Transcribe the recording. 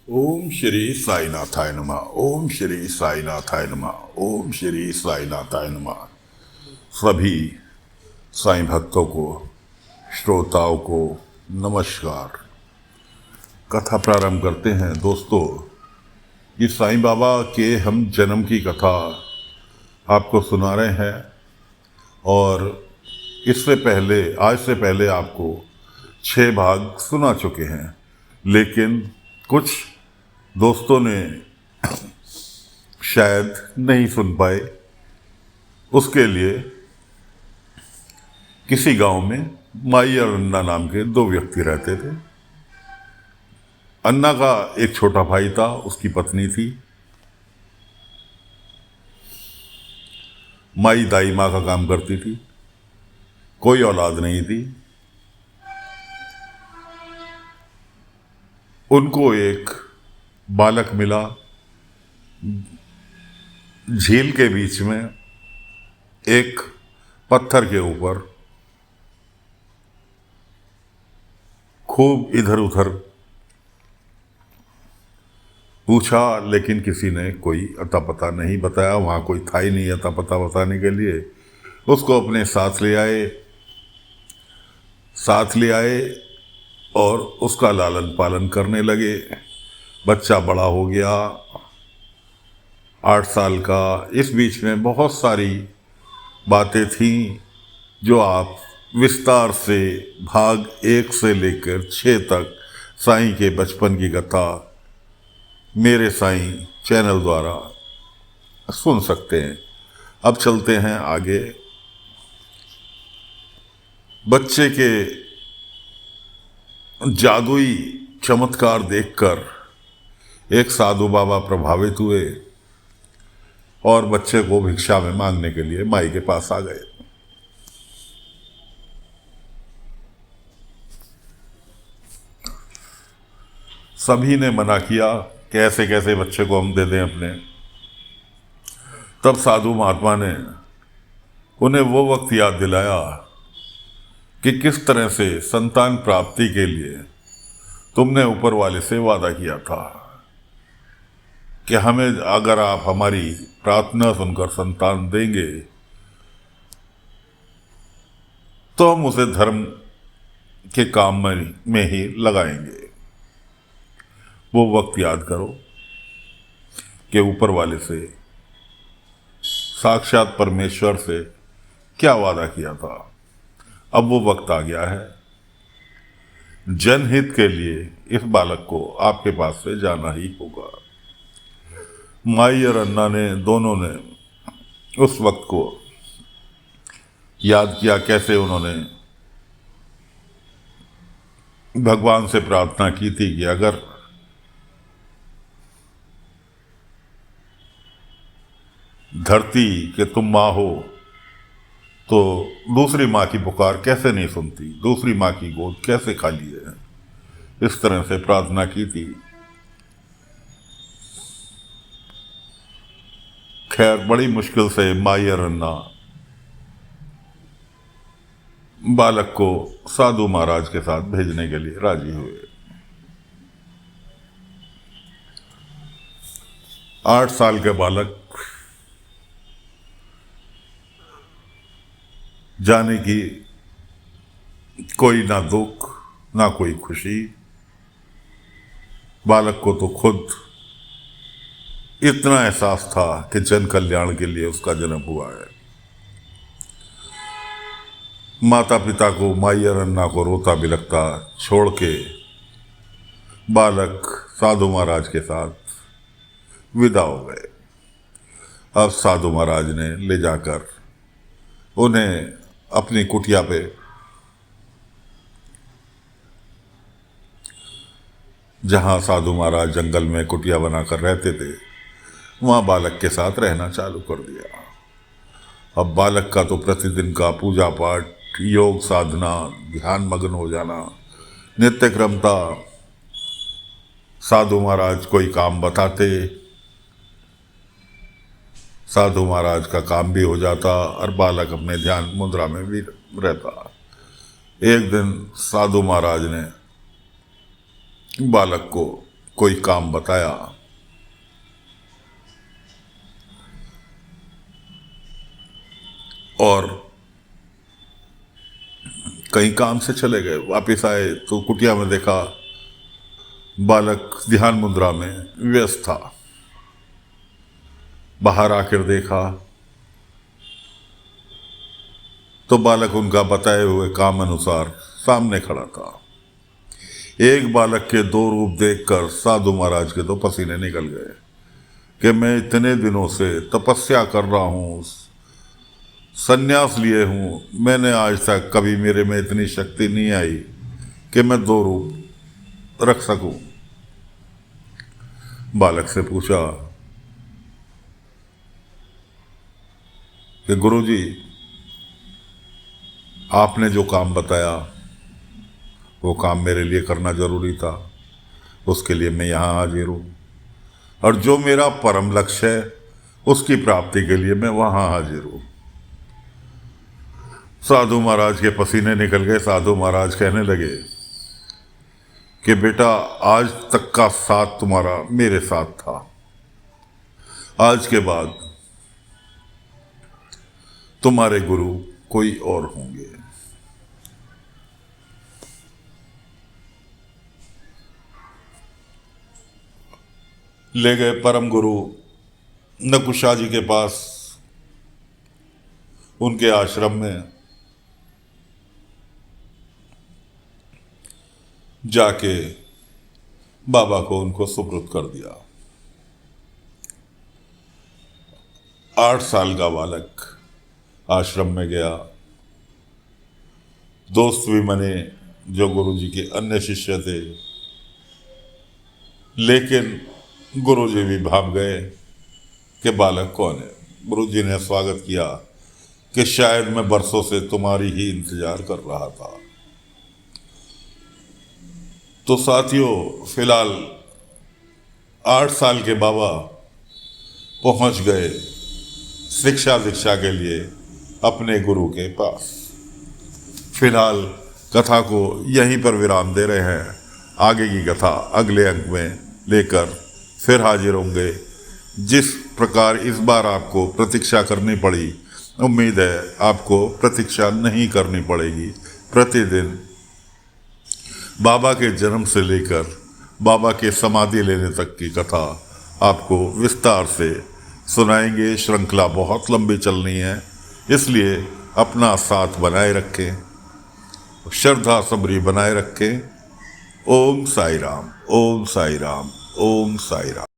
ओम श्री साईनाथाय नमः। ओम श्री साईनाथाय नमः। ओम श्री साईनाथाय नमः। सभी साईं भक्तों को, श्रोताओं को नमस्कार। कथा प्रारंभ करते हैं दोस्तों। ये साईं बाबा के हम जन्म की कथा आपको सुना रहे हैं और इससे पहले, आज से पहले आपको 6 भाग सुना चुके हैं, लेकिन कुछ दोस्तों ने शायद नहीं सुन पाए। उसके लिए किसी गांव में माई और अन्ना नाम के 2 व्यक्ति रहते थे। अन्ना का एक छोटा भाई था, उसकी पत्नी थी। माई दाई माँ का काम करती थी, कोई औलाद नहीं थी। उनको एक बालक मिला। झील के बीच में एक पत्थर के ऊपर खूब इधर उधर पूछा, लेकिन किसी ने कोई अता पता नहीं बताया। वहाँ कोई था ही नहीं अता पता बताने के लिए। उसको अपने साथ ले आए और उसका लालन पालन करने लगे। बच्चा बड़ा हो गया, 8 साल का। इस बीच में बहुत सारी बातें थीं जो आप विस्तार से भाग 1 से लेकर 6 तक साईं के बचपन की कथा मेरे साईं चैनल द्वारा सुन सकते हैं। अब चलते हैं आगे। बच्चे के जादुई चमत्कार देखकर एक साधु बाबा प्रभावित हुए और बच्चे को भिक्षा में मांगने के लिए माई के पास आ गए। सभी ने मना किया कि ऐसे कैसे बच्चे को हम दे दें अपने। तब साधु महात्मा ने उन्हें वो वक्त याद दिलाया कि किस तरह से संतान प्राप्ति के लिए तुमने ऊपर वाले से वादा किया था कि हमें, अगर आप हमारी प्रार्थना सुनकर संतान देंगे तो हम उसे धर्म के काम में ही लगाएंगे। वो वक्त याद करो कि ऊपर वाले से, साक्षात परमेश्वर से क्या वादा किया था। अब वो वक्त आ गया है। जनहित के लिए इस बालक को आपके पास से जाना ही होगा। माई और अन्ना ने, दोनों ने उस वक्त को याद किया, कैसे उन्होंने भगवान से प्रार्थना की थी कि अगर धरती के तुम माँ हो तो दूसरी माँ की पुकार कैसे नहीं सुनती, दूसरी माँ की गोद कैसे खाली है। इस तरह से प्रार्थना की थी। खैर, बड़ी मुश्किल से माई और अन्ना बालक को साधु महाराज के साथ भेजने के लिए राजी हुए। 8 साल के बालक जाने की कोई ना दुख ना कोई खुशी। बालक को तो खुद इतना एहसास था कि जन कल्याण के लिए उसका जन्म हुआ है। माता पिता को, माई और अन्ना को रोता बिलखता छोड़ के बालक साधु महाराज के साथ विदा हो गए। अब साधु महाराज ने ले जाकर उन्हें अपनी कुटिया पे जहाँ साधु महाराज जंगल में कुटिया बनाकर रहते थे, वहाँ बालक के साथ रहना चालू कर दिया। अब बालक का तो प्रतिदिन का पूजा पाठ, योग साधना, ध्यान मग्न हो जाना, नित्य क्रम था। साधु महाराज कोई काम बताते, साधु महाराज का काम भी हो जाता और बालक अपने ध्यान मुद्रा में भी रहता। एक दिन साधु महाराज ने बालक को कोई काम बताया और कहीं काम से चले गए, वापस आए तो कुटिया में देखा बालक ध्यान मुद्रा में व्यस्त था। बाहर आकर देखा तो बालक उनका बताए हुए काम अनुसार सामने खड़ा था। एक बालक के दो रूप देखकर साधु महाराज के तो पसीने निकल गए कि मैं इतने दिनों से तपस्या कर रहा हूँ, संन्यास लिए हूँ, मैंने आज तक कभी मेरे में इतनी शक्ति नहीं आई कि मैं दो रूप रख सकूं। बालक से पूछा कि गुरुजी, आपने जो काम बताया वो काम मेरे लिए करना जरूरी था, उसके लिए मैं यहाँ हाजिर हूँ, और जो मेरा परम लक्ष्य है उसकी प्राप्ति के लिए मैं वहाँ हाजिर हूँ। साधु महाराज के पसीने निकल गए। साधु महाराज कहने लगे कि बेटा, आज तक का साथ तुम्हारा मेरे साथ था, आज के बाद तुम्हारे गुरु कोई और होंगे। ले गए परम गुरु नकुशा जी के पास, उनके आश्रम में जाके बाबा को उनको सुपुर्द कर दिया। 8 साल का बालक आश्रम में गया। दोस्त भी बने जो गुरुजी के अन्य शिष्य थे, लेकिन गुरुजी भी भाप गए कि बालक कौन है। गुरुजी ने स्वागत किया कि शायद मैं बरसों से तुम्हारी ही इंतजार कर रहा था। तो साथियों, फिलहाल 8 साल के बाबा पहुंच गए शिक्षा दीक्षा के लिए अपने गुरु के पास। फिलहाल कथा को यहीं पर विराम दे रहे हैं। आगे की कथा अगले अंक में लेकर फिर हाजिर होंगे। जिस प्रकार इस बार आपको प्रतीक्षा करनी पड़ी, उम्मीद है आपको प्रतीक्षा नहीं करनी पड़ेगी। प्रतिदिन बाबा के जन्म से लेकर बाबा के समाधि लेने तक की कथा आपको विस्तार से सुनाएंगे। श्रृंखला बहुत लंबी चलनी है, इसलिए अपना साथ बनाए रखें, श्रद्धा सबरी बनाए रखें। ओम साई राम, ओम साई राम, ओम साई राम।